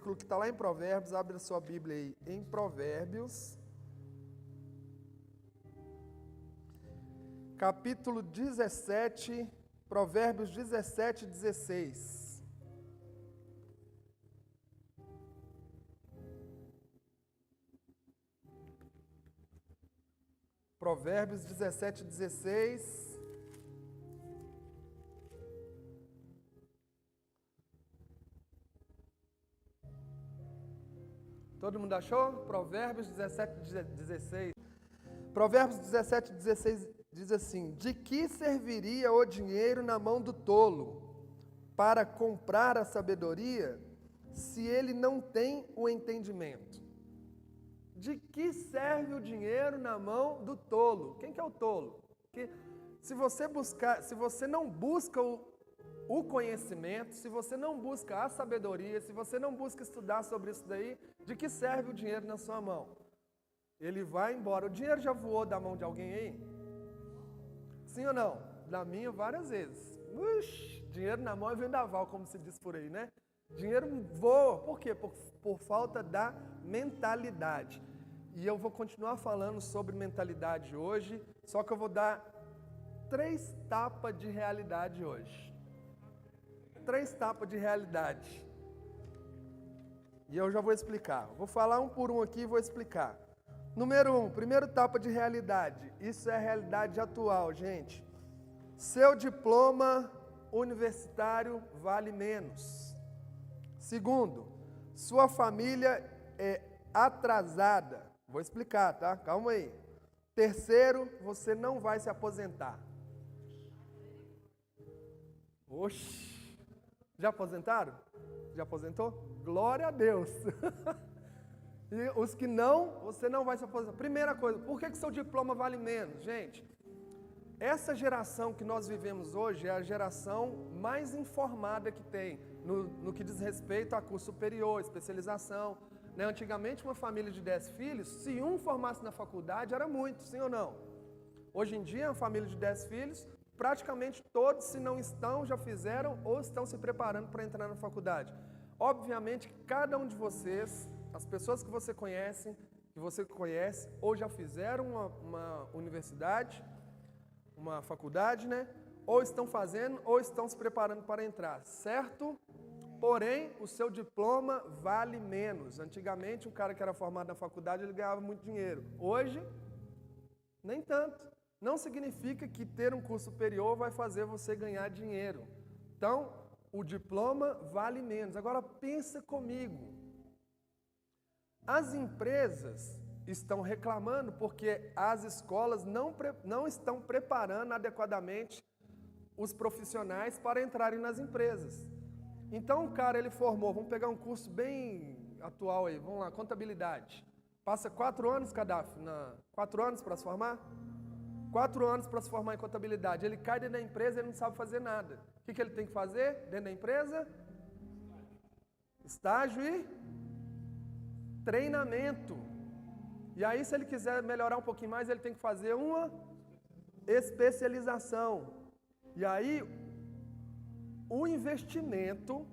que está lá em Provérbios, abre a sua Bíblia aí, em Provérbios, capítulo 17, Provérbios 17, 16. Provérbios 17, 16. Todo mundo achou? Provérbios 17, 16. Provérbios 17, 16 diz assim: de que serviria o dinheiro na mão do tolo para comprar a sabedoria, se ele não tem o entendimento? De que serve o dinheiro na mão do tolo? Quem que é o tolo? Porque se você não busca o conhecimento, se você não busca a sabedoria, se você não busca estudar sobre isso daí, de que serve o dinheiro na sua mão? Ele vai embora. O dinheiro já voou da mão de alguém aí? Sim ou não? Da minha, várias vezes. Dinheiro na mão é vendaval, como se diz por aí, né? Dinheiro voa. Por quê? Por falta da mentalidade. E eu vou continuar falando sobre mentalidade hoje, só que eu vou dar 3 tapas de realidade hoje. 3 tapas de realidade. E eu já vou explicar. Vou falar um por um aqui e vou explicar. Número 1, primeiro tapa de realidade. Isso é a realidade atual, gente. Seu diploma universitário vale menos. Segundo, sua família é atrasada. Vou explicar, tá? Calma aí. Terceiro, você não vai se aposentar. Oxi. Já aposentaram? Já aposentou? Glória a Deus. E os que não, você não vai se aposentar. Primeira coisa, por que seu diploma vale menos? Gente, essa geração que nós vivemos hoje é a geração mais informada que tem no que diz respeito a curso superior, especialização. Né? Antigamente, uma família de 10 filhos, se um formasse na faculdade, era muito, sim ou não? Hoje em dia, uma família de 10 filhos, praticamente todos, se não estão, já fizeram ou estão se preparando para entrar na faculdade. Obviamente, cada um de vocês, as pessoas que você conhece, ou já fizeram uma universidade, uma faculdade, né? Ou estão fazendo, ou estão se preparando para entrar, certo? Porém, o seu diploma vale menos. Antigamente, um cara que era formado na faculdade, ele ganhava muito dinheiro. Hoje, nem tanto. Não significa que ter um curso superior vai fazer você ganhar dinheiro. Então, o diploma vale menos. Agora, pensa comigo. As empresas estão reclamando porque as escolas não estão preparando adequadamente os profissionais para entrarem nas empresas. Então, o cara, ele formou, vamos pegar um curso bem atual aí, vamos lá, contabilidade. Passa 4 anos, Kadaf, 4 anos para se formar? 4 anos para se formar em contabilidade. Ele cai dentro da empresa, ele não sabe fazer nada. O que ele tem que fazer dentro da empresa? Estágio e treinamento. E aí, se ele quiser melhorar um pouquinho mais, ele tem que fazer uma especialização. E aí, o investimento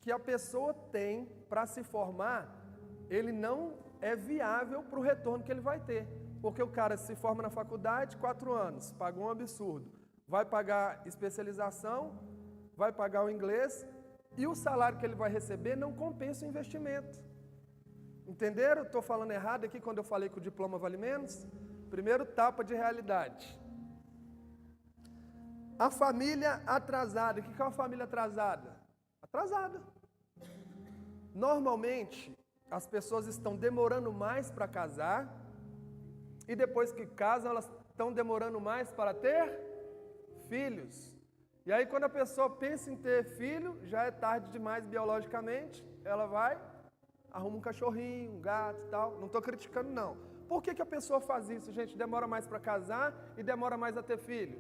que a pessoa tem para se formar, ele não é viável para o retorno que ele vai ter. Porque o cara se forma na faculdade, 4 anos, paga um absurdo. Vai pagar especialização, vai pagar o inglês, e o salário que ele vai receber não compensa o investimento. Entenderam? Estou falando errado aqui quando eu falei que o diploma vale menos? Primeiro tapa de realidade. A família atrasada. O que é uma família atrasada? Atrasada. Normalmente, as pessoas estão demorando mais para casar, e depois que casam, elas estão demorando mais para ter filhos. E aí, quando a pessoa pensa em ter filho, já é tarde demais biologicamente, ela vai, arruma um cachorrinho, um gato e tal. Não estou criticando, não. Por que a pessoa faz isso, gente? Demora mais para casar e demora mais a ter filho?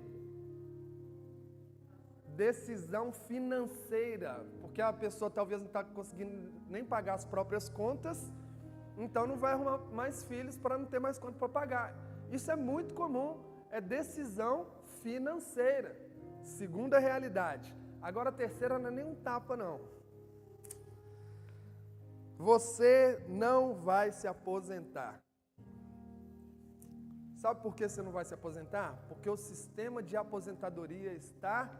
Decisão financeira. Porque a pessoa talvez não está conseguindo nem pagar as próprias contas, então não vai arrumar mais filhos para não ter mais conta para pagar. Isso é muito comum, é decisão financeira. Segunda realidade. Agora a terceira não é nem um tapa, não. você não vai se aposentar. Sabe por que você não vai se aposentar? Porque o sistema de aposentadoria está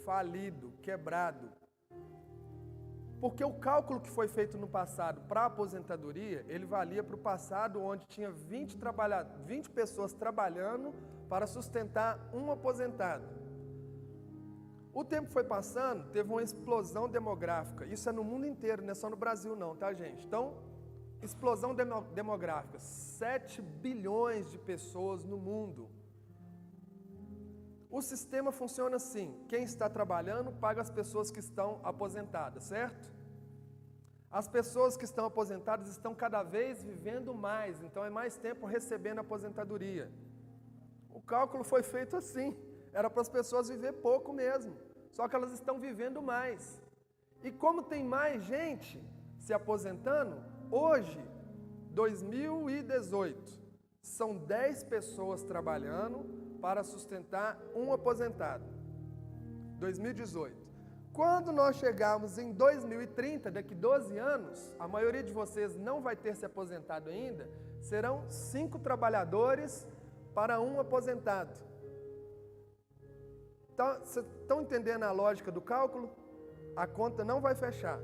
falido, quebrado. Porque o cálculo que foi feito no passado para a aposentadoria, ele valia para o passado onde tinha 20 pessoas trabalhando para sustentar um aposentado. O tempo foi passando, teve uma explosão demográfica. Isso é no mundo inteiro, não é só no Brasil não, tá, gente? Então, explosão demográfica, 7 bilhões de pessoas no mundo. O sistema funciona assim, quem está trabalhando paga as pessoas que estão aposentadas, certo? As pessoas que estão aposentadas estão cada vez vivendo mais, então é mais tempo recebendo aposentadoria. O cálculo foi feito assim, era para as pessoas viver pouco mesmo, só que elas estão vivendo mais. E como tem mais gente se aposentando, hoje, 2018, são 10 pessoas trabalhando para sustentar um aposentado. 2018. Quando nós chegarmos em 2030, daqui 12 anos, a maioria de vocês não vai ter se aposentado ainda, serão 5 trabalhadores para um aposentado. Então, vocês estão entendendo a lógica do cálculo? A conta não vai fechar.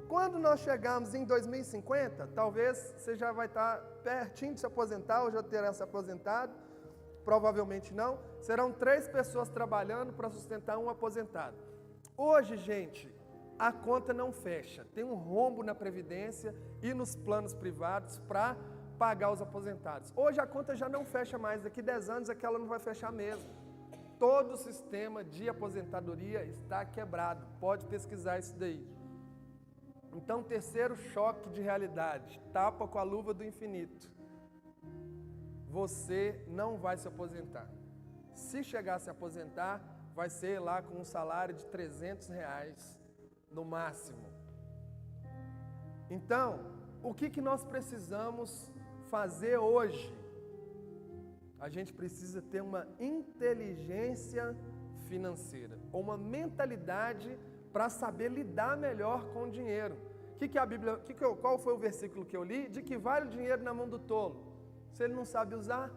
Quando nós chegarmos em 2050, talvez você já vai estar pertinho de se aposentar, ou já terá se aposentado, provavelmente não. Serão 3 pessoas trabalhando para sustentar um aposentado. Hoje, gente, a conta não fecha. Tem um rombo na Previdência e nos planos privados para pagar os aposentados. Hoje a conta já não fecha mais. Daqui 10 anos é que ela não vai fechar mesmo. Todo o sistema de aposentadoria está quebrado. Pode pesquisar isso daí. Então, terceiro choque de realidade. Tapa com a luva do infinito. Você não vai se aposentar. Se chegar a se aposentar, vai ser lá com um salário de R$300 no máximo. Então, o que nós precisamos fazer hoje? A gente precisa ter uma inteligência financeira, ou uma mentalidade para saber lidar melhor com o dinheiro. Qual foi o versículo que eu li? De que vale o dinheiro na mão do tolo, se ele não sabe usar?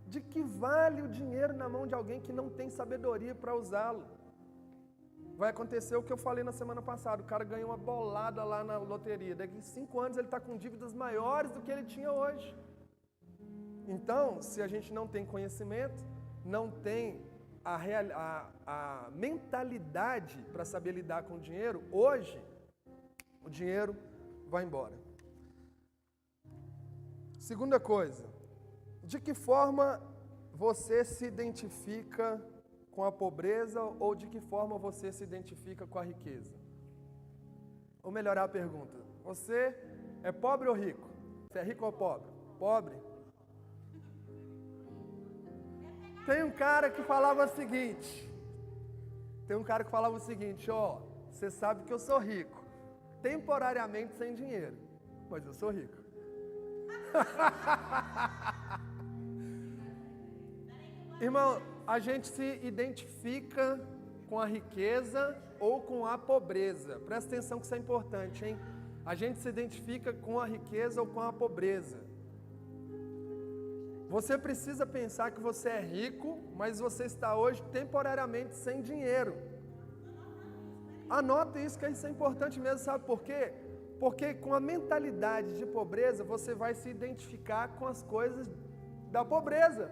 De que vale o dinheiro na mão de alguém que não tem sabedoria para usá-lo? Vai acontecer o que eu falei na semana passada, o cara ganhou uma bolada lá na loteria, daqui a 5 anos ele está com dívidas maiores do que ele tinha hoje. Então, se a gente não tem conhecimento, não tem a mentalidade para saber lidar com o dinheiro, hoje, o dinheiro vai embora. Segunda coisa, de que forma você se identifica com a pobreza ou de que forma você se identifica com a riqueza? Vou melhorar a pergunta. Você é pobre ou rico? Você é rico ou pobre? Pobre? Tem um cara que falava o seguinte, ó, você sabe que eu sou rico, temporariamente sem dinheiro, mas eu sou rico. Irmão, a gente se identifica com a riqueza ou com a pobreza. Presta atenção que isso é importante, hein? A gente se identifica com a riqueza ou com a pobreza. Você precisa pensar que você é rico, mas você está hoje temporariamente sem dinheiro. Anota isso, que isso é importante mesmo, sabe por quê? Porque com a mentalidade de pobreza, você vai se identificar com as coisas da pobreza.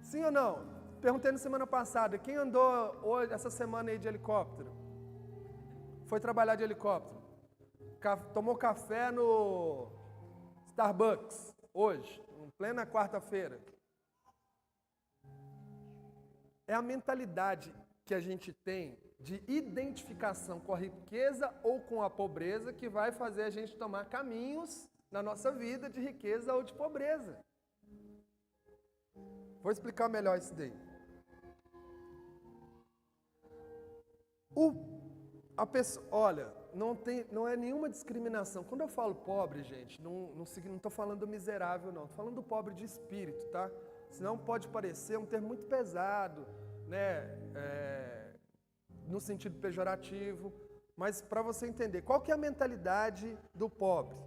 Sim ou não? Perguntei na semana passada, quem andou hoje, essa semana aí de helicóptero? Foi trabalhar de helicóptero? Tomou café no Starbucks hoje, em plena quarta-feira? É a mentalidade que a gente tem de identificação com a riqueza ou com a pobreza que vai fazer a gente tomar caminhos na nossa vida de riqueza ou de pobreza. Vou explicar melhor isso daí. Olha, não é nenhuma discriminação. Quando eu falo pobre, gente, não estou falando do miserável, não. Estou falando do pobre de espírito, tá? Senão pode parecer um termo muito pesado, né? No sentido pejorativo. Mas para você entender, qual que é a mentalidade do pobre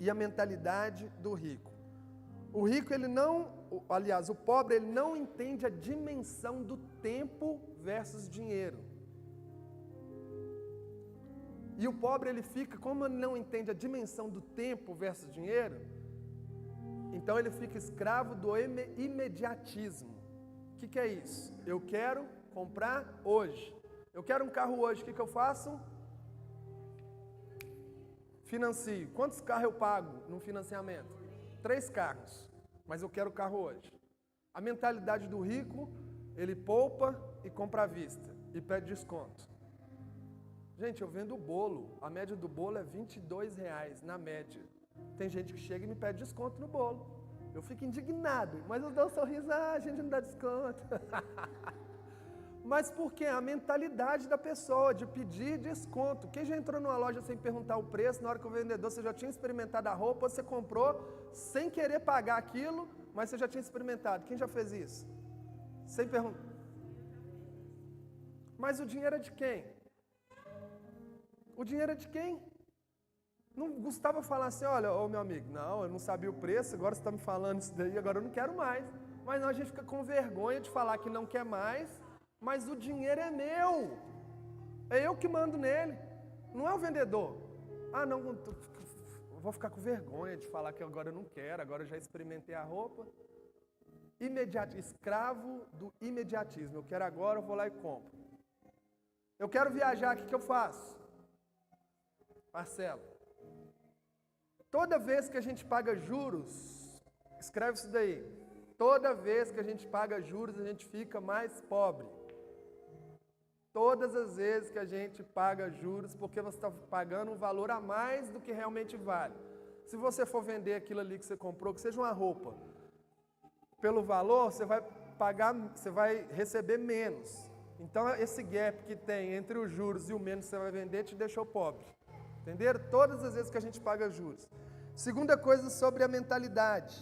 e a mentalidade do rico? O rico, o pobre, ele não entende a dimensão do tempo versus dinheiro. E o pobre, ele fica, como ele não entende a dimensão do tempo versus dinheiro, então ele fica escravo do imediatismo. O que é isso? Eu quero comprar hoje. Eu quero um carro hoje, o que eu faço? Financio. Quantos carros eu pago no financiamento? 3 carros, mas eu quero o carro hoje. A mentalidade do rico, ele poupa e compra à vista e pede desconto. Gente, eu vendo o bolo, a média do bolo é R$22 na média. Tem gente que chega e me pede desconto no bolo. Eu fico indignado, mas eu dou um sorriso, a gente não dá desconto. Mas por quê? A mentalidade da pessoa de pedir desconto. Quem já entrou numa loja sem perguntar o preço, na hora que o vendedor, você já tinha experimentado a roupa, você comprou sem querer pagar aquilo, mas você já tinha experimentado. Quem já fez isso? Sem perguntar. Mas o dinheiro é de quem? O dinheiro é de quem? Não gostava de falar assim, olha, ô meu amigo, não, eu não sabia o preço, agora você está me falando isso daí, agora eu não quero mais. Mas não, a gente fica com vergonha de falar que não quer mais, mas o dinheiro é meu. É eu que mando nele, não é o vendedor. Ah, não, vou ficar com vergonha de falar que agora eu não quero, agora eu já experimentei a roupa. Escravo do imediatismo, eu quero agora, eu vou lá e compro. Eu quero viajar, o que eu faço? Marcelo, toda vez que a gente paga juros, escreve isso daí, toda vez que a gente paga juros, a gente fica mais pobre. Todas as vezes que a gente paga juros, porque você está pagando um valor a mais do que realmente vale. Se você for vender aquilo ali que você comprou, que seja uma roupa, pelo valor, você vai pagar, você vai receber menos. Então, esse gap que tem entre os juros e o menos que você vai vender te deixou pobre. Entenderam? Todas as vezes que a gente paga juros. Segunda coisa sobre a mentalidade.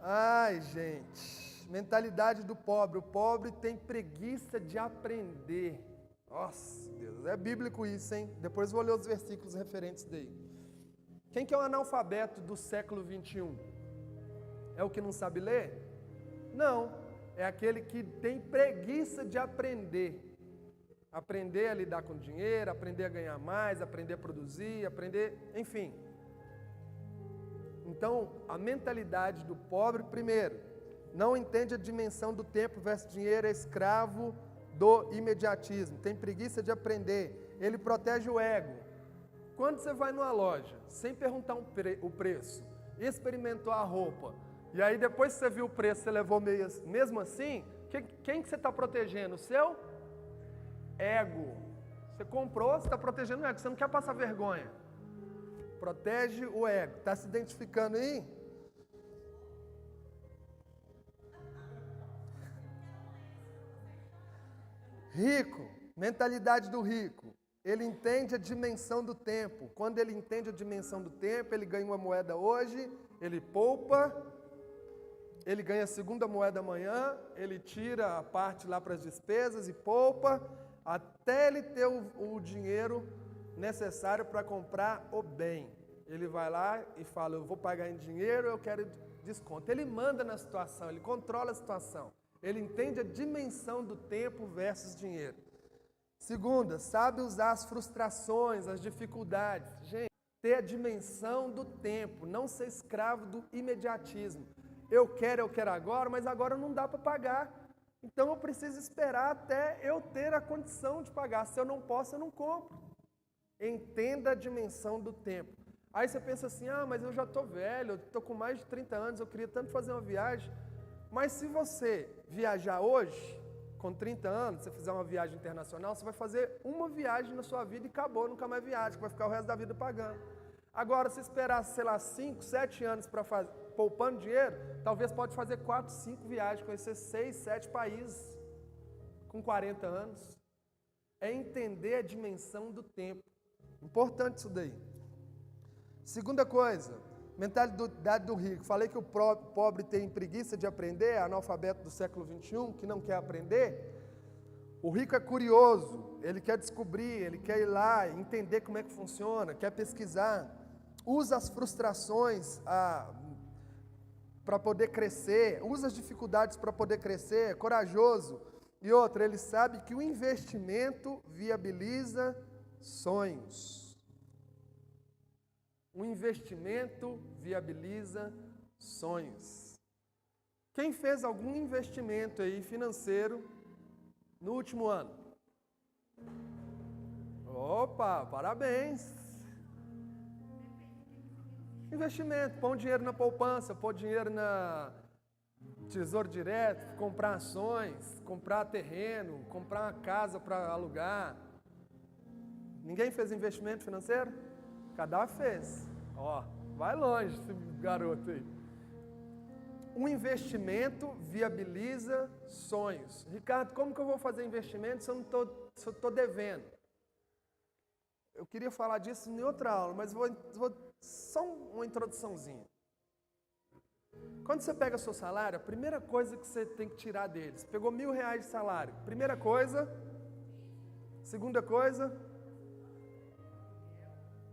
Ai, gente, mentalidade do pobre. O pobre tem preguiça de aprender. Nossa, Deus, é bíblico isso, hein? Depois vou ler os versículos referentes daí. Quem que é um analfabeto do século 21? É o que não sabe ler? Não, é aquele que tem preguiça de aprender. Aprender a lidar com dinheiro, aprender a ganhar mais, aprender a produzir, aprender, enfim. Então, a mentalidade do pobre, primeiro, não entende a dimensão do tempo versus dinheiro, é escravo do imediatismo, tem preguiça de aprender, ele protege o ego. Quando você vai numa loja, sem perguntar o preço, experimentou a roupa, e aí depois que você viu o preço, você levou mesmo assim, quem que você está protegendo? O seu ego. Você comprou, você está protegendo o ego, você não quer passar vergonha. Protege o ego. Está se identificando aí? Rico, mentalidade do rico. Ele entende a dimensão do tempo. Quando ele entende a dimensão do tempo, ele ganha uma moeda hoje, ele poupa, ele ganha a segunda moeda amanhã, ele tira a parte lá para as despesas e poupa, até ele ter o dinheiro necessário para comprar o bem. Ele vai lá e fala, eu vou pagar em dinheiro, eu quero desconto. Ele manda na situação, ele controla a situação. Ele entende a dimensão do tempo versus dinheiro. Segunda, sabe usar as frustrações, as dificuldades. Gente, ter a dimensão do tempo, não ser escravo do imediatismo. Eu quero agora, mas agora não dá para pagar. Então eu preciso esperar até eu ter a condição de pagar. Se eu não posso, eu não compro. Entenda a dimensão do tempo. Aí você pensa assim, mas eu já estou velho, eu estou com mais de 30 anos, eu queria tanto fazer uma viagem. Mas se você viajar hoje, com 30 anos, você fizer uma viagem internacional, você vai fazer uma viagem na sua vida e acabou, nunca mais viaja, vai ficar o resto da vida pagando. Agora, se esperar, sei lá, 5, 7 anos para fazer, poupando dinheiro, talvez pode fazer 4, 5 viagens, conhecer 6, 7 países com 40 anos. É entender a dimensão do tempo. Importante isso daí. Segunda coisa, mentalidade do rico. Falei que o pobre tem preguiça de aprender, analfabeto do século 21, que não quer aprender. O rico é curioso, ele quer descobrir, ele quer ir lá, entender como é que funciona, quer pesquisar, usa as frustrações para poder crescer, usa as dificuldades para poder crescer, é corajoso. E outra, ele sabe que o investimento viabiliza sonhos. O investimento viabiliza sonhos. Quem fez algum investimento aí financeiro no último ano? Opa, parabéns! Investimento, pôr dinheiro na poupança, pôr dinheiro na Tesouro Direto, comprar ações, comprar terreno, comprar uma casa para alugar. Ninguém fez investimento financeiro? Cada fez. Ó, vai longe esse garoto aí. Um investimento viabiliza sonhos. Ricardo, como que eu vou fazer investimento se eu estou devendo? Eu queria falar disso em outra aula, mas vou só uma introduçãozinha. Quando você pega seu salário, a primeira coisa que você tem que tirar deles, pegou R$1.000 de salário, primeira coisa, segunda coisa,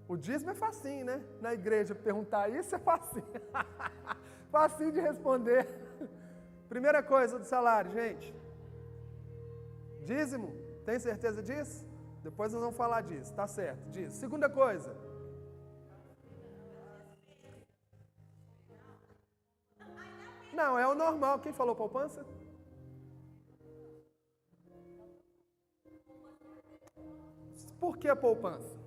o dízimo é facinho, né? Na igreja perguntar isso é facinho, facinho de responder. Primeira coisa do salário, gente, dízimo, tem certeza disso? Depois nós vamos falar disso, tá certo, disso. Segunda coisa, não, é o normal. Quem falou poupança? Por que a poupança?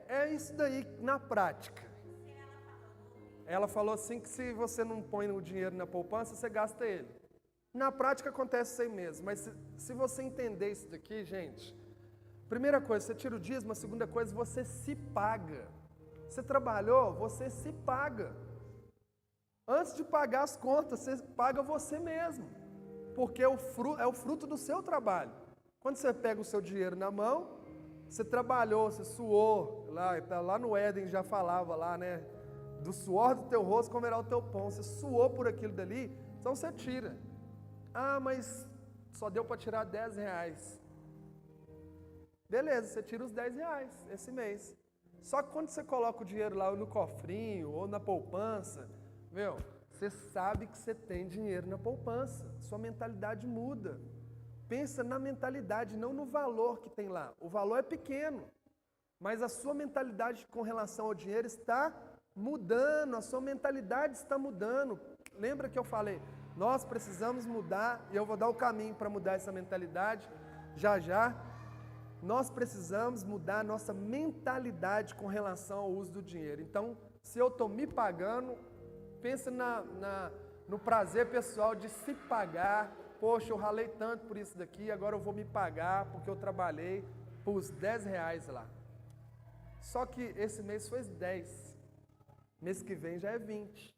É isso daí na prática. Ela falou assim que se você não põe o dinheiro na poupança, você gasta ele. Na prática acontece isso aí mesmo, mas se você entender isso daqui, gente, primeira coisa, você tira o dízimo, a segunda coisa, você se paga. Você trabalhou, você se paga. Antes de pagar as contas, você paga você mesmo, porque é o fruto do seu trabalho. Quando você pega o seu dinheiro na mão, você trabalhou, você suou, lá no Éden já falava lá, né? Do suor do teu rosto comerá o teu pão. Você suou por aquilo dali, então você tira. Ah, mas só deu para tirar R$10. Beleza, você tira os R$10 esse mês. Só que quando você coloca o dinheiro lá no cofrinho ou na poupança, você sabe que você tem dinheiro na poupança. Sua mentalidade muda. Pensa na mentalidade, não no valor que tem lá. O valor é pequeno, mas a sua mentalidade com relação ao dinheiro está mudando, a sua mentalidade está mudando. Lembra que eu falei, nós precisamos mudar, e eu vou dar o caminho para mudar essa mentalidade, já. Nós precisamos mudar a nossa mentalidade com relação ao uso do dinheiro. Então, se eu estou me pagando, pensa no prazer pessoal de se pagar. Poxa, eu ralei tanto por isso daqui, agora eu vou me pagar porque eu trabalhei por os R$10 lá. Só que esse mês foi 10. Mês que vem já é 20.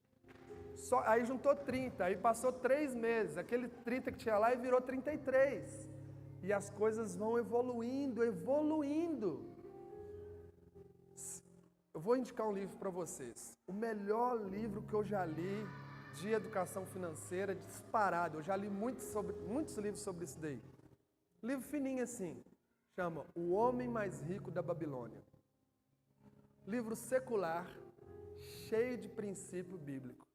Aí juntou 30, aí passou 3 meses. Aquele 30 que tinha lá e virou 33. E as coisas vão evoluindo. Eu vou indicar um livro para vocês. O melhor livro que eu já li de educação financeira, disparado. Eu já li muitos livros sobre isso daí. Livro fininho assim, chama O Homem Mais Rico da Babilônia. Livro secular, cheio de princípio bíblico.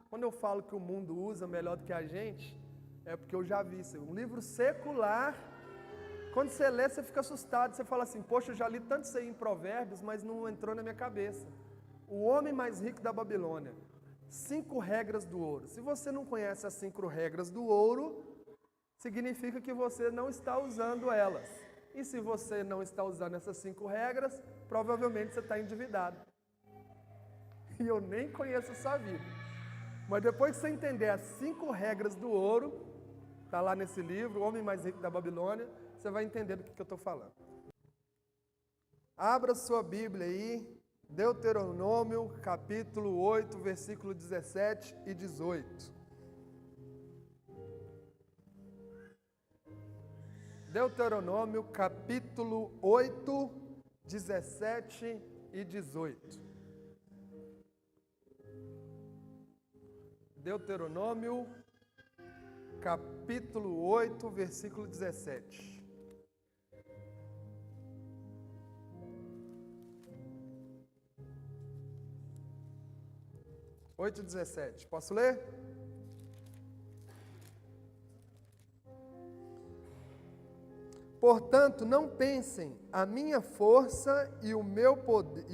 Quando eu falo que o mundo usa melhor do que a gente, é porque eu já vi isso. Um livro secular, quando você lê, você fica assustado. Você fala assim, poxa, eu já li tanto isso aí em Provérbios, mas não entrou na minha cabeça. O Homem Mais Rico da Babilônia. 5 regras do ouro. Se você não conhece as 5 regras do ouro, significa que você não está usando elas. E se você não está usando essas 5 regras, provavelmente você está endividado. E eu nem conheço a sua vida. Mas depois que você entender as 5 regras do ouro, está lá nesse livro, O Homem Mais Rico da Babilônia, você vai entender do que eu estou falando. Abra sua Bíblia aí, Deuteronômio, capítulo 8, versículo 17 e 18. Deuteronômio, capítulo 8, 17 e 18. Deuteronômio, capítulo 8, versículo 17. Oito, 17. Posso ler? Portanto, não pensem, a minha força e o meu poder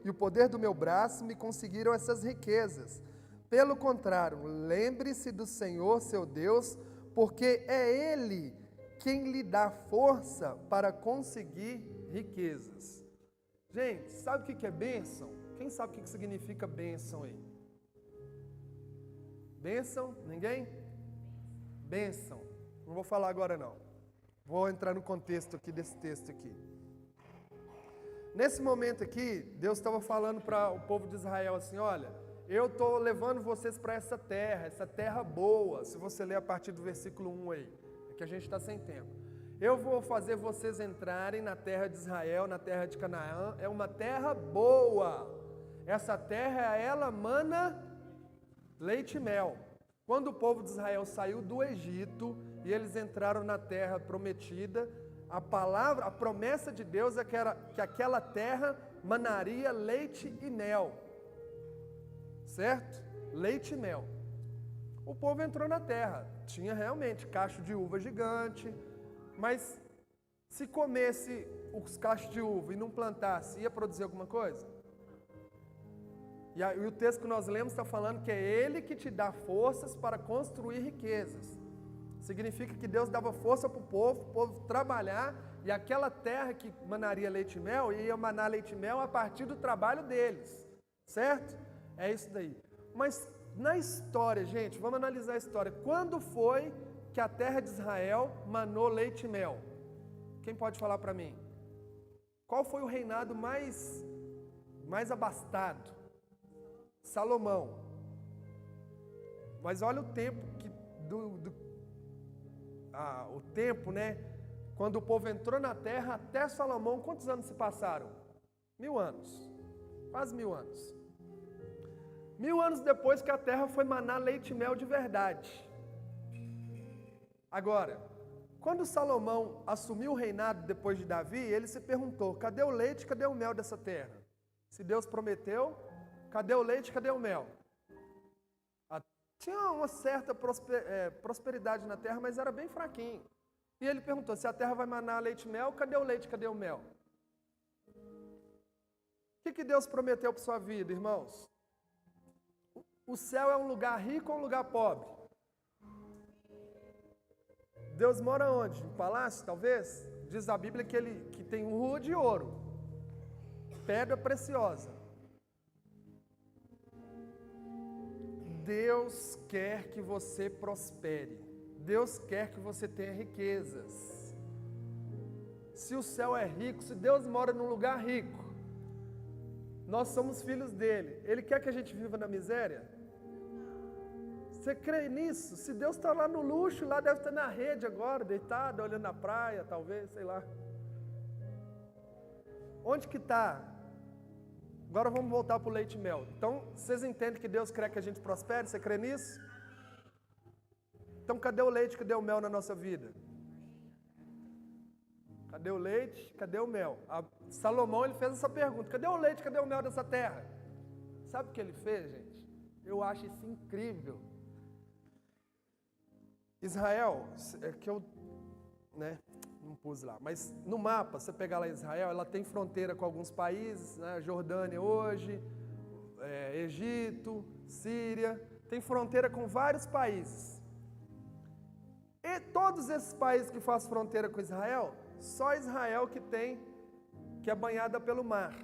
e o poder do meu braço me conseguiram essas riquezas. Pelo contrário, lembre-se do Senhor, seu Deus, porque é Ele quem lhe dá força para conseguir riquezas. Gente, sabe o que é bênção? Quem sabe o que significa bênção aí? Bênção? Ninguém? Bênção. Não vou falar agora não. Vou entrar no contexto aqui desse texto aqui. Nesse momento aqui, Deus estava falando para o povo de Israel assim, olha, eu estou levando vocês para essa terra boa. Se você ler a partir do versículo 1 aí, é que a gente está sem tempo. Eu vou fazer vocês entrarem na terra de Israel, na terra de Canaã. É uma terra boa. Essa terra, ela mana leite e mel. Quando o povo de Israel saiu do Egito e eles entraram na terra prometida, a promessa de Deus é que aquela terra manaria leite e mel. Certo? Leite e mel. O povo entrou na terra. Tinha realmente cacho de uva gigante, mas se comesse os cachos de uva e não plantasse, ia produzir alguma coisa? E o texto que nós lemos está falando que é Ele que te dá forças para construir riquezas. Significa que Deus dava força para o povo trabalhar, e aquela terra que manaria leite e mel, ia manar leite e mel a partir do trabalho deles. Certo? É isso daí. Mas na história, gente, vamos analisar a história. Quando foi que a terra de Israel manou leite e mel? Quem pode falar para mim? Qual foi o reinado mais abastado? Salomão. Mas olha o tempo o tempo, né? Quando o povo entrou na terra, até Salomão, quantos anos se passaram? 1000 anos. Quase 1000 anos. 1000 anos depois que a terra foi manar leite e mel de verdade. Agora, quando Salomão assumiu o reinado depois de Davi, ele se perguntou, cadê o leite, cadê o mel dessa terra? Se Deus prometeu, cadê o leite, cadê o mel? Tinha uma certa prosperidade na terra, mas era bem fraquinho. E ele perguntou, se a terra vai manar leite e mel, cadê o leite, cadê o mel? O que Deus prometeu para sua vida, irmãos? O céu é um lugar rico ou um lugar pobre? Deus mora onde? Em palácio, talvez? Diz a Bíblia que tem rua de ouro, pedra preciosa. Deus quer que você prospere. Deus quer que você tenha riquezas. Se o céu é rico, se Deus mora num lugar rico, nós somos filhos dele. Ele quer que a gente viva na miséria? Você crê nisso? Se Deus está lá no luxo, lá deve estar na rede agora, deitado, olhando na praia, talvez, sei lá. Onde que está? Agora vamos voltar para o leite e mel. Então, vocês entendem que Deus quer que a gente prospere? Você crê nisso? Então, cadê o leite, cadê o mel na nossa vida? Cadê o leite, cadê o mel? Salomão, ele fez essa pergunta, cadê o leite, cadê o mel dessa terra? Sabe o que ele fez, gente? Eu acho isso incrível. Israel, é que eu, não pus lá, mas no mapa, você pegar lá Israel, ela tem fronteira com alguns países, né? Jordânia hoje, Egito, Síria, tem fronteira com vários países. E todos esses países que fazem fronteira com Israel, só Israel que é banhada pelo mar.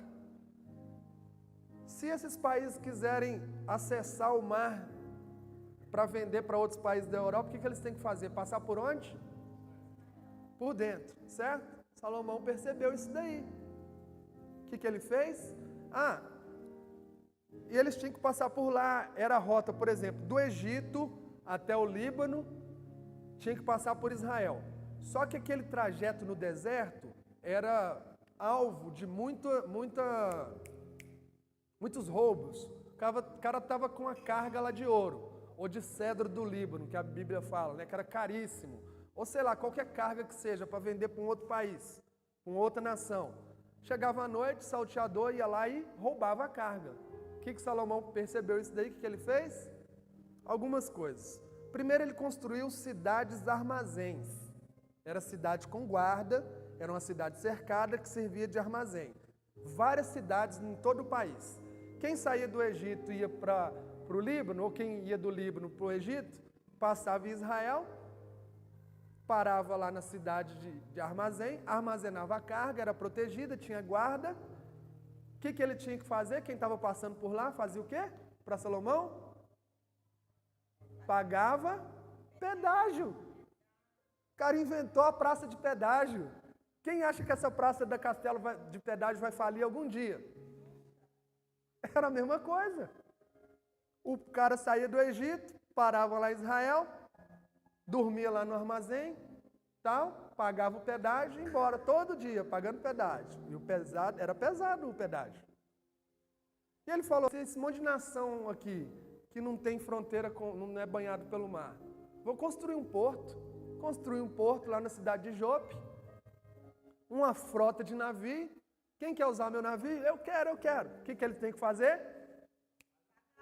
Se esses países quiserem acessar o mar para vender para outros países da Europa, o que eles têm que fazer? Passar por onde? Por dentro, certo? Salomão percebeu isso daí. O que ele fez? E eles tinham que passar por lá. Era a rota, por exemplo, do Egito até o Líbano, tinha que passar por Israel. Só que aquele trajeto no deserto era alvo de muitos roubos. O O cara estava com a carga lá de ouro, ou de cedro do Líbano, que a Bíblia fala, né? Que era caríssimo. Ou sei lá, qualquer carga que seja, para vender para um outro país, para uma outra nação. Chegava à noite, o salteador ia lá e roubava a carga. O que Salomão percebeu isso daí? O que ele fez? Algumas coisas. Primeiro, ele construiu cidades armazéns. Era cidade com guarda, era uma cidade cercada que servia de armazém. Várias cidades em todo o país. Quem saía do Egito e ia para o Líbano, ou quem ia do Líbano para o Egito, passava em Israel, parava lá na cidade de armazém, armazenava a carga, era protegida, tinha guarda. O que ele tinha que fazer? Quem estava passando por lá fazia o quê? Para Salomão? Pagava pedágio. O cara inventou a praça de pedágio. Quem acha que essa praça da Castelo de pedágio vai falir algum dia? Era a mesma coisa. O cara saía do Egito, parava lá em Israel, dormia lá no armazém, tal, pagava o pedágio e ia embora todo dia, pagando pedágio. E era pesado o pedágio. E ele falou, esse monte de nação aqui, que não tem fronteira, não é banhado pelo mar. Vou construir um porto. Construir um porto lá na cidade de Jope. Uma frota de navio. Quem quer usar meu navio? Eu quero. O que ele tem que fazer?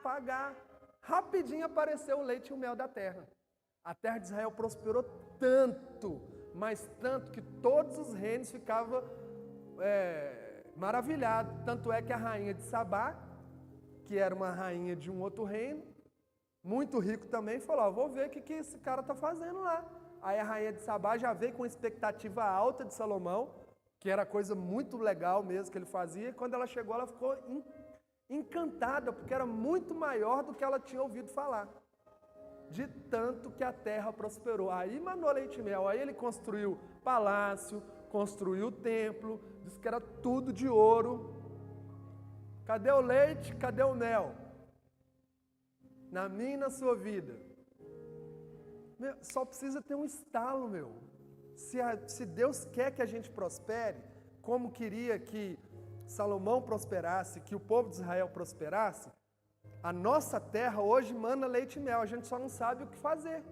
Pagar. Rapidinho apareceu o leite e o mel da terra. A terra de Israel prosperou tanto, mas tanto que todos os reinos ficavam maravilhados. Tanto é que a rainha de Sabá, que era uma rainha de um outro reino, muito rico também, falou, vou ver o que esse cara está fazendo lá. Aí a rainha de Sabá já veio com expectativa alta de Salomão, que era coisa muito legal mesmo que ele fazia, e quando ela chegou, ela ficou encantada, porque era muito maior do que ela tinha ouvido falar. De tanto que a terra prosperou. Aí mandou leite e mel, aí ele construiu palácio, construiu o templo, disse que era tudo de ouro. Cadê o leite? Cadê o mel? Na minha e na sua vida. Meu, só precisa ter um estalo, meu. Se Deus quer que a gente prospere, como queria que Salomão prosperasse, que o povo de Israel prosperasse, a nossa terra hoje mana leite e mel, a gente só não sabe o que fazer.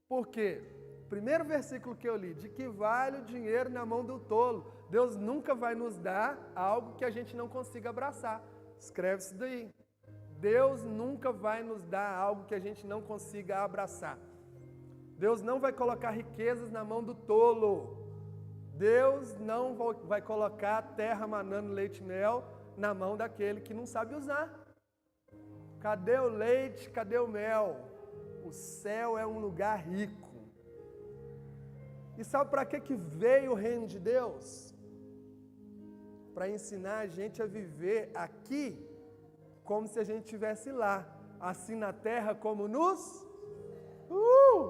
Por quê? Primeiro versículo que eu li, de que vale o dinheiro na mão do tolo? Deus nunca vai nos dar algo que a gente não consiga abraçar. Escreve isso daí. Deus nunca vai nos dar algo que a gente não consiga abraçar. Deus não vai colocar riquezas na mão do tolo. Deus não vai colocar a terra manando leite e mel na mão daquele que não sabe usar. Cadê o leite? Cadê o mel? O céu é um lugar rico. E sabe para que veio o reino de Deus? Para ensinar a gente a viver aqui como se a gente estivesse lá, assim na terra como nos...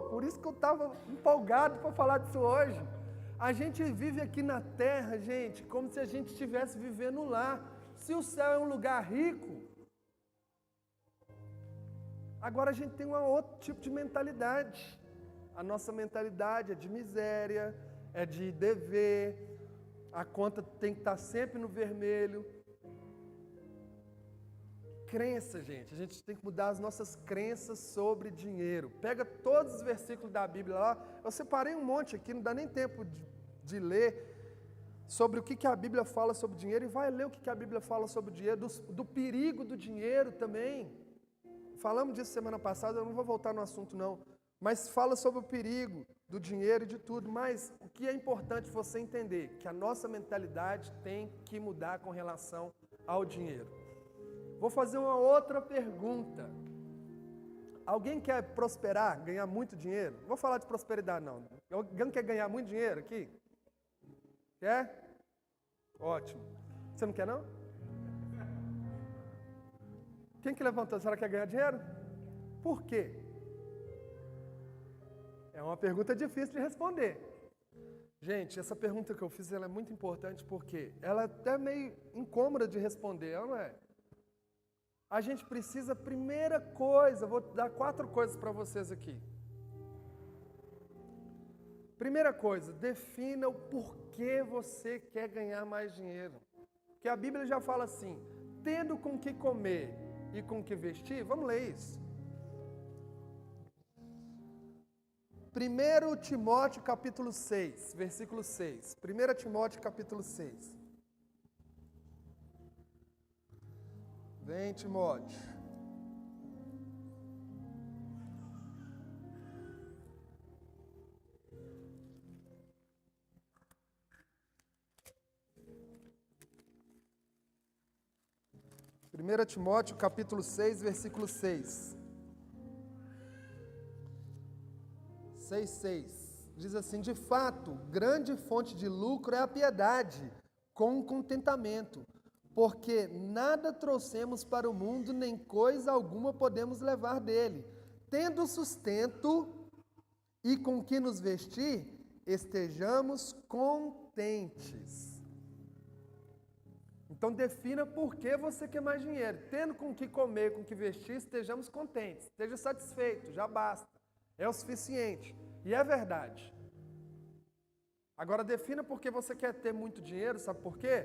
Por isso que eu estava empolgado para falar disso hoje. A gente vive aqui na terra, gente, como se a gente estivesse vivendo lá. Se o céu é um lugar rico, agora a gente tem um outro tipo de mentalidade. A nossa mentalidade é de miséria, é de dever, a conta tem que estar sempre no vermelho. Crença, gente, a gente tem que mudar as nossas crenças sobre dinheiro. Pega todos os versículos da Bíblia lá, eu separei um monte aqui, não dá nem tempo de ler sobre o que a Bíblia fala sobre dinheiro, e vai ler o que a Bíblia fala sobre o dinheiro, do perigo do dinheiro também. Falamos disso semana passada, eu não vou voltar no assunto não, mas fala sobre o perigo do dinheiro e de tudo, mas o que é importante você entender, que a nossa mentalidade tem que mudar com relação ao dinheiro. Vou fazer uma outra pergunta. Alguém quer prosperar, ganhar muito dinheiro? Não vou falar de prosperidade não. Alguém quer ganhar muito dinheiro aqui? Quer? Ótimo. Você não quer não? Quem que levantou? A senhora quer ganhar dinheiro? Por quê? É uma pergunta difícil de responder. Gente, essa pergunta que eu fiz ela é muito importante porque ela é até meio incômoda de responder, ela não é? A gente precisa, primeira coisa, vou dar 4 coisas para vocês aqui. Primeira coisa, defina o porquê você quer ganhar mais dinheiro. Porque a Bíblia já fala assim, tendo com que comer e com que vestir. Vamos ler isso. 1 Timóteo capítulo 6, versículo 6. 1 Timóteo capítulo 6. Vem, Timóteo. Primeira Timóteo capítulo 6, versículo 6. 6:6. Diz assim: de fato, grande fonte de lucro é a piedade, com contentamento, porque nada trouxemos para o mundo, nem coisa alguma podemos levar dele. Tendo sustento e com que nos vestir, estejamos contentes. Então defina por que você quer mais dinheiro. Tendo com que comer, com que vestir, estejamos contentes. Esteja satisfeito, já basta. É o suficiente. E é verdade. Agora defina por que você quer ter muito dinheiro, sabe por quê?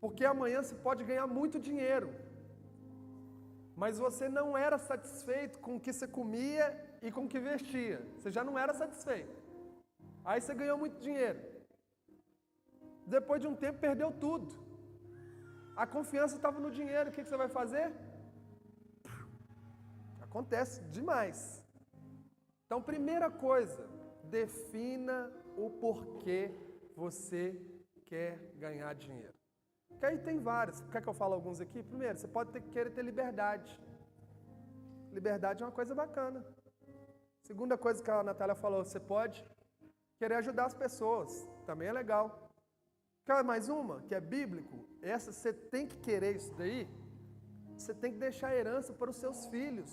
Porque amanhã você pode ganhar muito dinheiro. Mas você não era satisfeito com o que você comia e com o que vestia. Você já não era satisfeito. Aí você ganhou muito dinheiro. Depois de um tempo perdeu tudo. A confiança estava no dinheiro. O que você vai fazer? Acontece demais. Então, primeira coisa, defina o porquê você quer ganhar dinheiro. Porque aí tem vários. Quer que eu fale alguns aqui? Primeiro, você pode querer ter liberdade. Liberdade é uma coisa bacana. Segunda coisa que a Natália falou, você pode querer ajudar as pessoas. Também é legal. Quer mais uma? Que é bíblico. Essa você tem que querer isso daí. Você tem que deixar a herança para os seus filhos.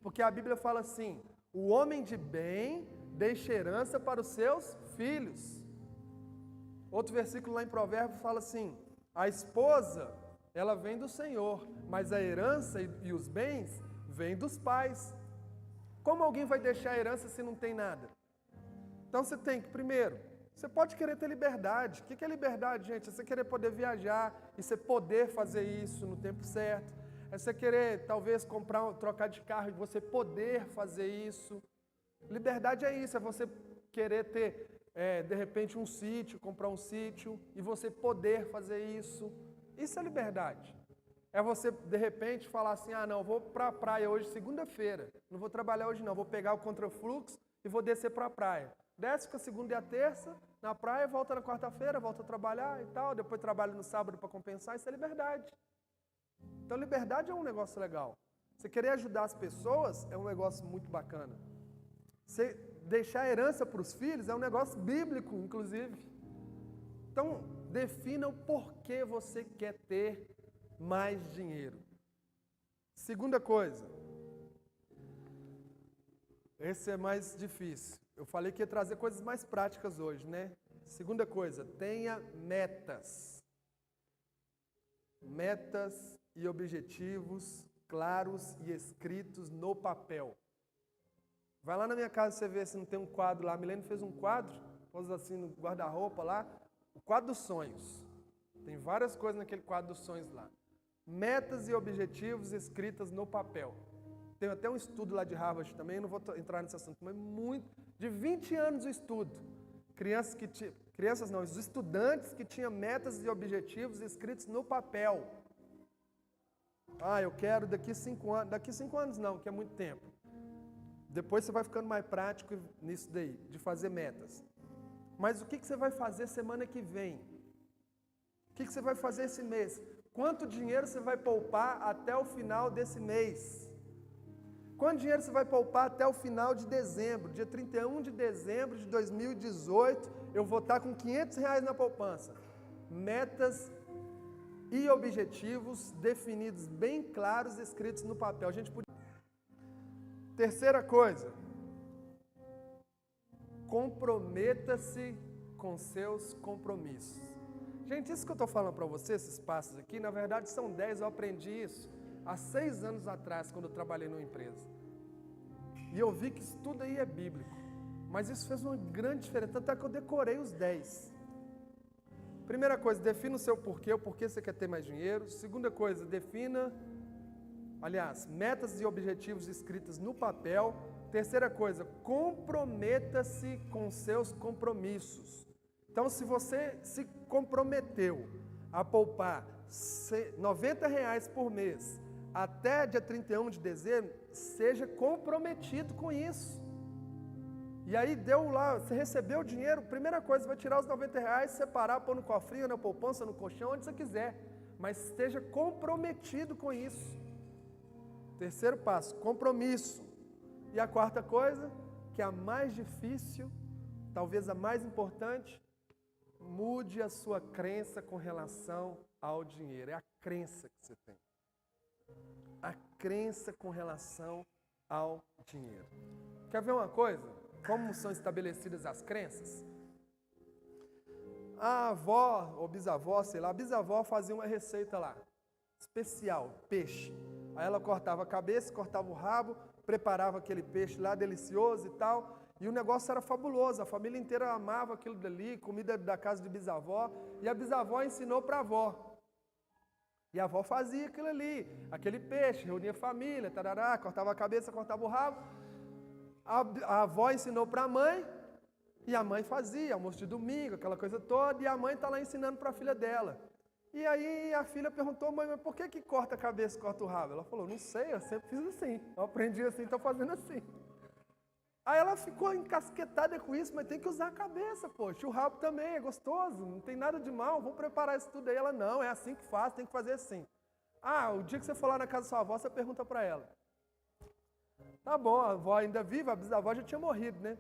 Porque a Bíblia fala assim: o homem de bem deixa herança para os seus filhos. Outro versículo lá em Provérbios fala assim: a esposa, ela vem do Senhor, mas a herança e os bens vêm dos pais. Como alguém vai deixar a herança se não tem nada? Então você tem que, primeiro, você pode querer ter liberdade. O que é liberdade, gente? É você querer poder viajar e você poder fazer isso no tempo certo. É você querer, talvez, trocar de carro e você poder fazer isso. Liberdade é isso, é você querer ter, de repente, um sítio, comprar um sítio e você poder fazer isso. Isso é liberdade. É você, de repente, falar assim: ah, não, eu vou para a praia hoje, segunda-feira. Não vou trabalhar hoje não, vou pegar o contrafluxo e vou descer para a praia. Desce com a segunda e a terça, na praia, volta na quarta-feira, volta a trabalhar e tal, depois trabalha no sábado para compensar. Isso é liberdade. Então, liberdade é um negócio legal. Você querer ajudar as pessoas é um negócio muito bacana. Você deixar herança para os filhos é um negócio bíblico, inclusive. Então, defina o porquê você quer ter mais dinheiro. Segunda coisa. Esse é mais difícil. Eu falei que ia trazer coisas mais práticas hoje, né? Segunda coisa, tenha metas. Metas e objetivos claros e escritos no papel. Vai lá na minha casa e você vê se não tem um quadro lá. A Milene fez um quadro, pôs assim no guarda-roupa lá, o quadro dos sonhos. Tem várias coisas naquele quadro dos sonhos lá. Metas e objetivos escritas no papel. Tem até um estudo lá de Harvard também, não vou entrar nesse assunto, mas de 20 anos o estudo. Os estudantes que tinham metas e objetivos escritos no papel. Ah, eu quero daqui 5 anos. Daqui 5 anos não, que é muito tempo. Depois você vai ficando mais prático nisso daí, de fazer metas. Mas o que você vai fazer semana que vem? O que você vai fazer esse mês? Quanto dinheiro você vai poupar até o final desse mês? Quanto dinheiro você vai poupar até o final de dezembro? Dia 31 de dezembro de 2018, eu vou estar com R$500 na poupança. Metas e objetivos definidos, bem claros, escritos no papel. A gente podia... Terceira coisa, comprometa-se com seus compromissos. Gente, isso que eu estou falando para vocês, esses passos aqui, na verdade são 10, eu aprendi isso há 6 anos atrás, quando eu trabalhei numa empresa. E eu vi que isso tudo aí é bíblico. Mas isso fez uma grande diferença, tanto é que eu decorei os 10. Primeira coisa, defina o seu porquê, o porquê você quer ter mais dinheiro. Segunda coisa, metas e objetivos escritos no papel. Terceira coisa, comprometa-se com seus compromissos. Então, se você se comprometeu a poupar R$90 por mês até dia 31 de dezembro, seja comprometido com isso. E aí deu lá, você recebeu o dinheiro, primeira coisa, vai tirar os R$90, separar, pôr no cofrinho, na poupança, no colchão, onde você quiser. Mas esteja comprometido com isso. Terceiro passo, compromisso. E a quarta coisa, que é a mais difícil, talvez a mais importante, mude a sua crença com relação ao dinheiro. É a crença que você tem. A crença com relação ao dinheiro. Quer ver uma coisa? Como são estabelecidas as crenças? A avó ou bisavó, sei lá, a bisavó fazia uma receita lá, especial, peixe. Aí ela cortava a cabeça, cortava o rabo, preparava aquele peixe lá, delicioso e tal, e o negócio era fabuloso, a família inteira amava aquilo dali, comida da casa de bisavó, e a bisavó ensinou para a avó. E a avó fazia aquilo ali, aquele peixe, reunia a família, tarará, cortava a cabeça, cortava o rabo. A avó ensinou para a mãe, e a mãe fazia, almoço de domingo, aquela coisa toda, e a mãe está lá ensinando para a filha dela. E aí a filha perguntou, mãe, mas por que corta a cabeça e corta o rabo? Ela falou, não sei, eu sempre fiz assim, eu aprendi assim, estou fazendo assim. Aí ela ficou encasquetada com isso, mas tem que usar a cabeça, poxa, o rabo também é gostoso, não tem nada de mal, vou preparar isso tudo aí. Ela, não, é assim que faz, tem que fazer assim. O dia que você for lá na casa da sua avó, você pergunta para ela. Tá bom, a avó ainda viva, a bisavó já tinha morrido, né?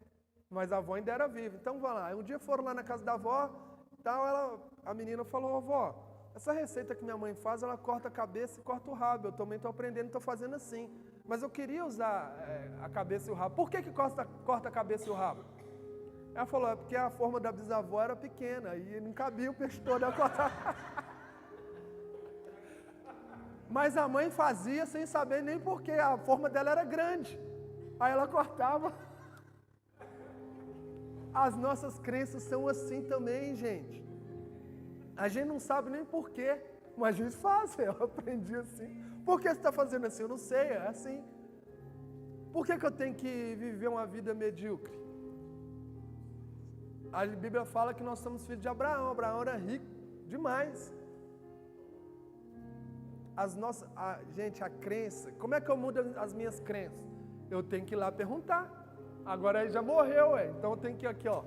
Mas a avó ainda era viva, então vai lá. Um dia foram lá na casa da avó, tal, a menina falou, avó, essa receita que minha mãe faz, ela corta a cabeça e corta o rabo, eu também estou aprendendo, estou fazendo assim. Mas eu queria usar a cabeça e o rabo. Por que corta a cabeça e o rabo? Ela falou, é porque a forma da bisavó era pequena e não cabia o peixe todo a cortar. Mas a mãe fazia sem saber nem porque a forma dela era grande. Aí ela cortava. As nossas crenças são assim também, gente. A gente não sabe nem porquê, mas a gente faz. Eu aprendi assim. Por que você está fazendo assim? Eu não sei, é assim. Por que eu tenho que viver uma vida medíocre? A Bíblia fala que nós somos filhos de Abraão. Abraão era rico demais. Gente, a crença. Como é que eu mudo as minhas crenças? Eu tenho que ir lá perguntar. Agora ele já morreu, então eu tenho que ir aqui, ó.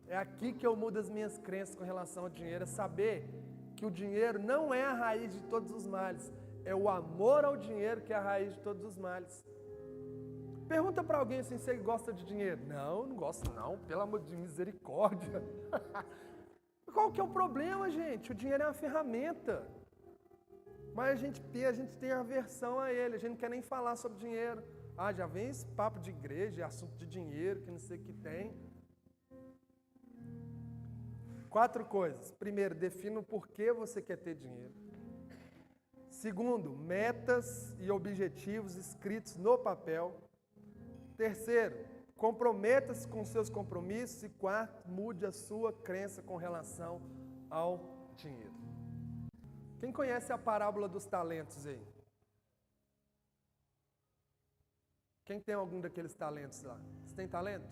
É aqui que eu mudo as minhas crenças com relação ao dinheiro. É saber que o dinheiro não é a raiz de todos os males. É o amor ao dinheiro que é a raiz de todos os males. Pergunta para alguém assim, você gosta de dinheiro? Não, não gosto não, pelo amor de misericórdia. Qual que é o problema, gente? O dinheiro é uma ferramenta. Mas a gente tem aversão a ele, a gente não quer nem falar sobre dinheiro. Já vem esse papo de igreja, assunto de dinheiro, que não sei o que tem. 4 coisas. Primeiro, defina o porquê você quer ter dinheiro. Segundo, metas e objetivos escritos no papel. Terceiro, comprometa-se com seus compromissos. E quarto, mude a sua crença com relação ao dinheiro. Quem conhece a parábola dos talentos aí? Quem tem algum daqueles talentos lá? Você tem talento?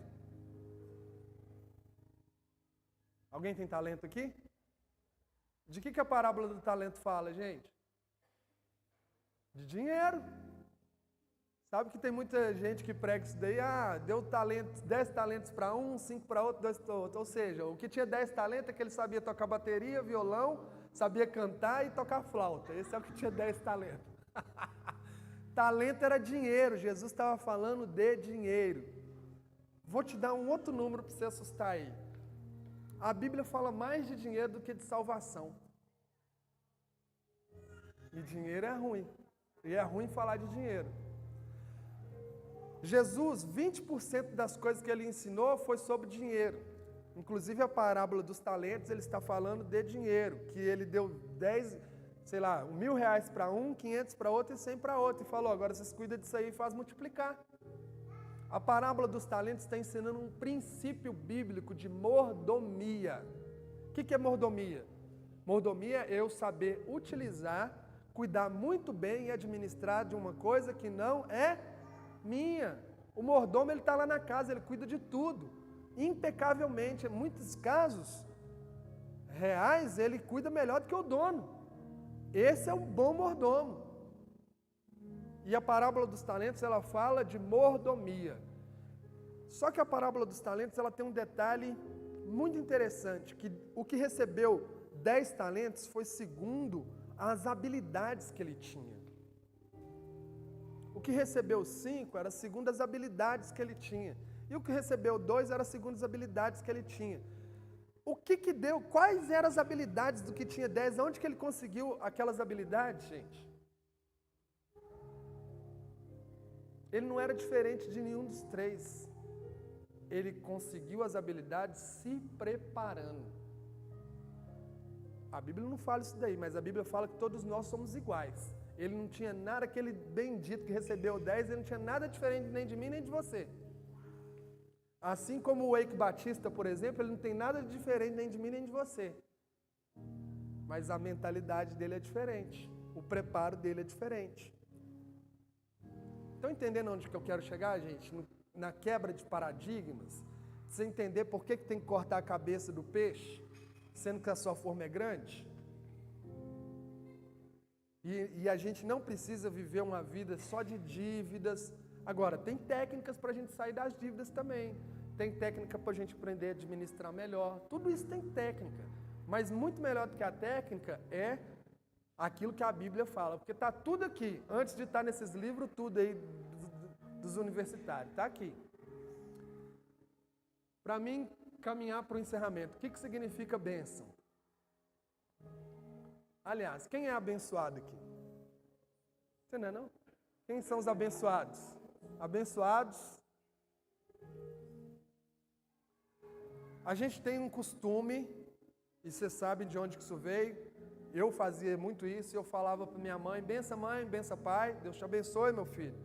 Alguém tem talento aqui? De que a parábola do talento fala, gente? De dinheiro. Sabe que tem muita gente que prega isso daí, deu 10 talentos para um, 5 para outro, 2 para outro. Ou seja, o que tinha 10 talentos é que ele sabia tocar bateria, violão, sabia cantar e tocar flauta. Esse é o que tinha 10 talentos. Talento era dinheiro, Jesus estava falando de dinheiro. Vou te dar um outro número para você assustar aí. A Bíblia fala mais de dinheiro do que de salvação. E dinheiro é ruim. E é ruim falar de dinheiro. Jesus, 20% das coisas que ele ensinou foi sobre dinheiro. Inclusive a parábola dos talentos, ele está falando de dinheiro. Que ele deu 1.000 reais para um, 500 para outro e 100 para outro. E falou, agora vocês cuidam disso aí e faz multiplicar. A parábola dos talentos está ensinando um princípio bíblico de mordomia. O que é mordomia? Mordomia é eu saber utilizar, cuidar muito bem e administrar de uma coisa que não é minha. O mordomo, ele está lá na casa, ele cuida de tudo, impecavelmente. Em muitos casos reais, ele cuida melhor do que o dono. Esse é um bom mordomo. E a parábola dos talentos, ela fala de mordomia. Só que a parábola dos talentos, ela tem um detalhe muito interessante, que o que recebeu 10 talentos foi segundo as habilidades que ele tinha. O que recebeu 5 era segundo as habilidades que ele tinha. E o que recebeu 2 era segundo as habilidades que ele tinha. O que deu? Quais eram as habilidades do que tinha 10? Onde que ele conseguiu aquelas habilidades, gente? Ele não era diferente de nenhum dos 3. Ele conseguiu as habilidades se preparando. A Bíblia não fala isso daí, mas a Bíblia fala que todos nós somos iguais. Ele não tinha nada, aquele bendito que recebeu 10, ele não tinha nada diferente nem de mim nem de você. Assim como o Eike Batista, por exemplo, ele não tem nada de diferente nem de mim nem de você. Mas a mentalidade dele é diferente. O preparo dele é diferente. Estão entendendo onde que eu quero chegar, gente? Na quebra de paradigmas. Você entender por que tem que cortar a cabeça do peixe, sendo que a sua forma é grande? E a gente não precisa viver uma vida só de dívidas. Agora, tem técnicas para a gente sair das dívidas também. Tem técnica para a gente aprender a administrar melhor. Tudo isso tem técnica. Mas muito melhor do que a técnica é aquilo que a Bíblia fala. Porque está tudo aqui. Antes de estar nesses livros, tudo aí dos universitários. Está aqui. Para mim, caminhar para o encerramento. O que significa bênção? Aliás, quem é abençoado aqui? Você não é não? Quem são os abençoados? Abençoados. A gente tem um costume, e você sabe de onde que isso veio. Eu fazia muito isso, eu falava para minha mãe, bença mãe, bença pai, Deus te abençoe, meu filho.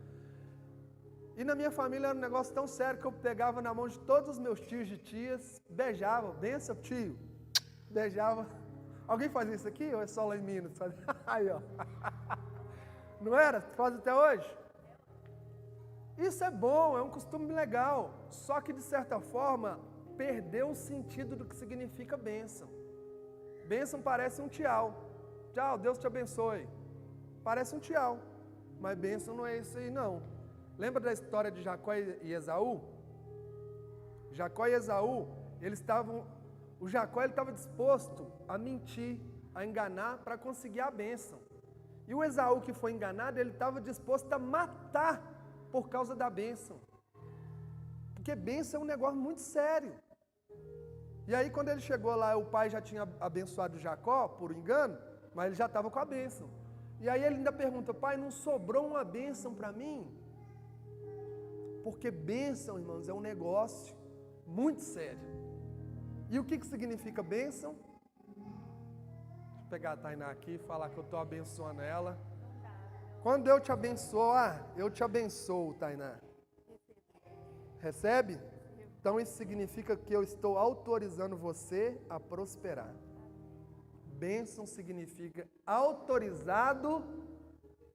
E na minha família era um negócio tão sério que eu pegava na mão de todos os meus tios e tias, beijava, bença tio, beijava. Alguém faz isso aqui ou é só lá em Minas? Aí, ó. Não era? Faz até hoje? Isso é bom, é um costume legal. Só que, de certa forma, perdeu o sentido do que significa bênção. Bênção parece um tchau. Tchau, Deus te abençoe. Parece um tchau. Mas bênção não é isso aí, não. Lembra da história de Jacó e Esaú? Jacó e Esaú, eles estavam... O Jacó estava disposto a mentir, a enganar para conseguir a bênção. E o Esaú que foi enganado, ele estava disposto a matar por causa da bênção. Porque bênção é um negócio muito sério. E aí quando ele chegou lá, o pai já tinha abençoado Jacó, por engano, mas ele já estava com a bênção. E aí ele ainda pergunta, pai, não sobrou uma bênção para mim? Porque bênção, irmãos, é um negócio muito sério. E o que significa bênção? Deixa eu pegar a Tainá aqui e falar que eu estou abençoando ela. Quando eu te abençoar, eu te abençoo, Tainá. Recebe? Então isso significa que eu estou autorizando você a prosperar. Bênção significa autorizado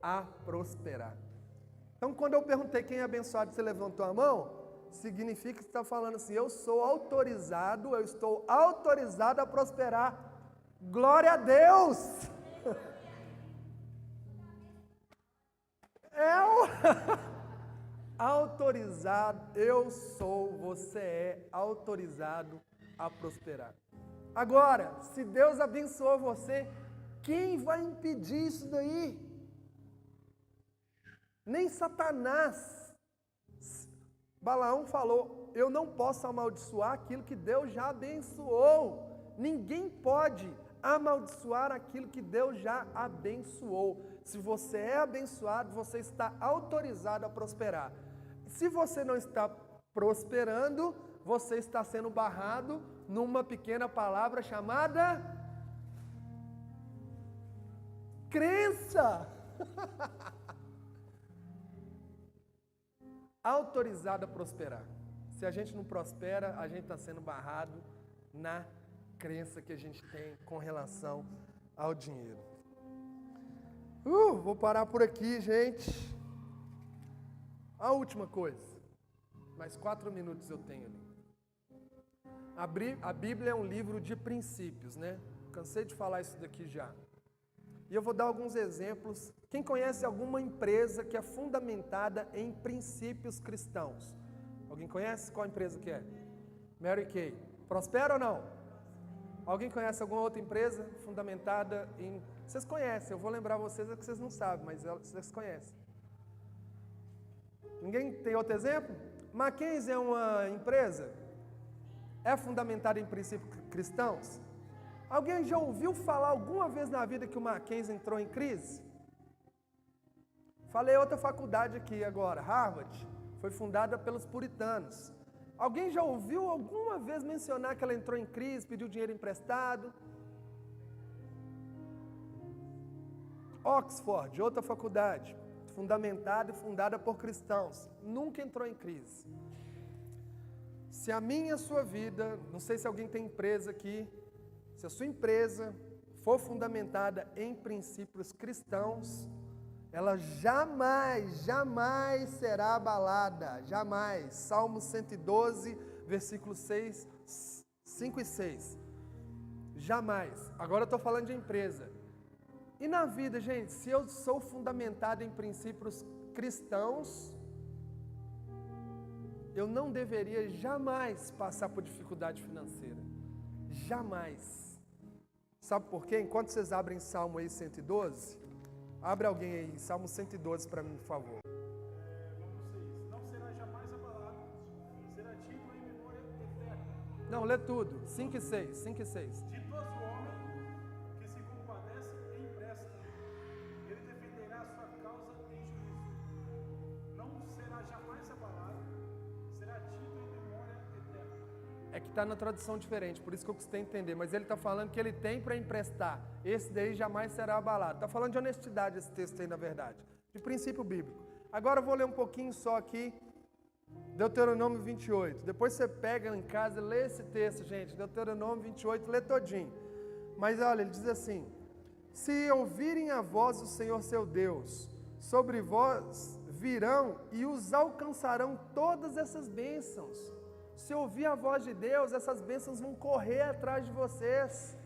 a prosperar. Então quando eu perguntei quem é abençoado, você levantou a mão? Significa que você está falando assim, eu sou autorizado, eu estou autorizado a prosperar. Glória a Deus! Autorizado, eu sou, você é autorizado a prosperar. Agora, se Deus abençoou você, quem vai impedir isso daí? Nem Satanás. Balaão falou, eu não posso amaldiçoar aquilo que Deus já abençoou. Ninguém pode amaldiçoar aquilo que Deus já abençoou. Se você é abençoado, você está autorizado a prosperar. Se você não está prosperando, você está sendo barrado numa pequena palavra chamada crença. autorizado a prosperar. Se a gente não prospera, a gente está sendo barrado na crença que a gente tem com relação ao dinheiro. Vou parar por aqui, gente. A última coisa. Mais 4 minutos eu tenho ali. A Bíblia é um livro de princípios, né? Cansei de falar isso daqui já. E eu vou dar alguns exemplos. Quem conhece alguma empresa que é fundamentada em princípios cristãos? Alguém conhece? Qual empresa que é? Mary Kay. Prospera ou não? Alguém conhece alguma outra empresa fundamentada em... Vocês conhecem, eu vou lembrar vocês, é que vocês não sabem, mas vocês conhecem. Ninguém tem outro exemplo? Mackenzie é uma empresa? É fundamentada em princípios cristãos? Alguém já ouviu falar alguma vez na vida que o Mackenzie entrou em crise? Falei outra faculdade aqui agora, Harvard, foi fundada pelos puritanos. Alguém já ouviu alguma vez mencionar que ela entrou em crise, pediu dinheiro emprestado? Oxford, outra faculdade, fundamentada e fundada por cristãos, nunca entrou em crise. Se a minha e a sua vida, não sei se alguém tem empresa aqui, se a sua empresa for fundamentada em princípios cristãos, ela jamais será abalada, jamais. Salmo 112, versículos 5 e 6. Jamais. Agora eu estou falando de empresa. E na vida, gente, se eu sou fundamentado em princípios cristãos, eu não deveria jamais passar por dificuldade financeira. Jamais. Sabe por quê? Enquanto vocês abrem Salmo aí 112, abre alguém aí, Salmo 112 para mim, por favor. Não será jamais abalado, será tido em memória eterna. Não, lê tudo. 5 e 6, 5 e 6. Ditoso homem que se compadece e empresta, ele defenderá a sua causa em juízo. Não será jamais abalado, será tido em memória eterna. É que está na tradução diferente, por isso que eu custei entender. Mas ele está falando que ele tem para emprestar. Esse daí jamais será abalado. Está falando de honestidade esse texto aí, na verdade. De princípio bíblico. Agora eu vou ler um pouquinho só aqui. Deuteronômio 28. Depois você pega em casa e lê esse texto, gente. Deuteronômio 28, lê todinho. Mas olha, ele diz assim: se ouvirem a voz do Senhor seu Deus, sobre vós virão e os alcançarão todas essas bênçãos. Se ouvir a voz de Deus, essas bênçãos vão correr atrás de vocês.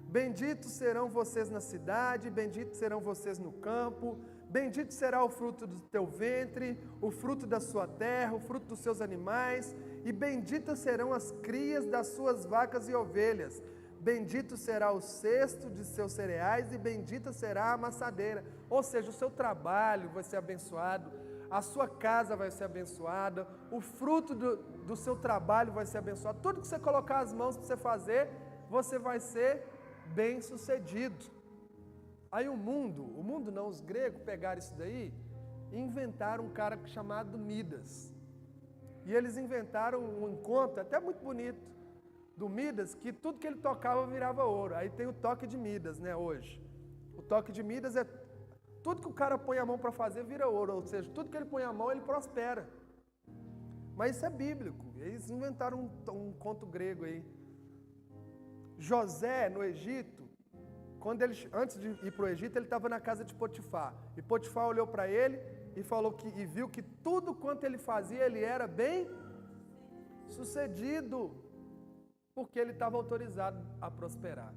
Benditos serão vocês na cidade, benditos serão vocês no campo, bendito será o fruto do teu ventre, o fruto da sua terra, o fruto dos seus animais, e benditas serão as crias das suas vacas e ovelhas. Bendito será o cesto de seus cereais e bendita será a amassadeira. Ou seja, o seu trabalho vai ser abençoado, a sua casa vai ser abençoada, o fruto do seu trabalho vai ser abençoado. Tudo que você colocar as mãos para você fazer, você vai ser bem sucedido. Aí o mundo não, os gregos pegaram isso daí e inventaram um cara chamado Midas. E eles inventaram um encontro até muito bonito do Midas, que tudo que ele tocava virava ouro. Aí tem o toque de Midas, né, hoje. O toque de Midas é tudo que o cara põe a mão para fazer vira ouro, ou seja, tudo que ele põe a mão ele prospera. Mas isso é bíblico, eles inventaram um conto grego aí. José, no Egito, antes de ir para o Egito, ele estava na casa de Potifar. E Potifar olhou para ele e viu que tudo quanto ele fazia, ele era bem sucedido, porque ele estava autorizado a prosperar.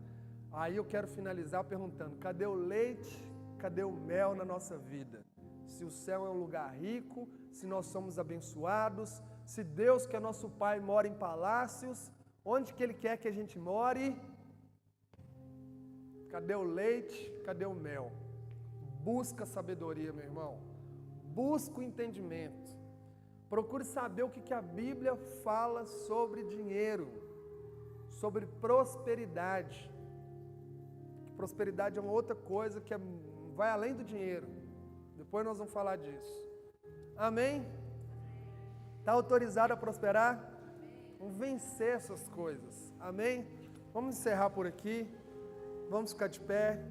Aí eu quero finalizar perguntando: cadê o leite? Cadê o mel na nossa vida? Se o céu é um lugar rico, se nós somos abençoados, se Deus, que é nosso Pai, mora em palácios, onde que Ele quer que a gente more? Cadê o leite? Cadê o mel? Busca sabedoria, meu irmão. Busca o entendimento. Procure saber o que a Bíblia fala sobre dinheiro, sobre prosperidade. Prosperidade é uma outra coisa que vai além do dinheiro. Depois nós vamos falar disso. Amém? Está autorizado a prosperar? Vamos vencer essas coisas. Amém? Vamos encerrar por aqui. Vamos ficar de pé.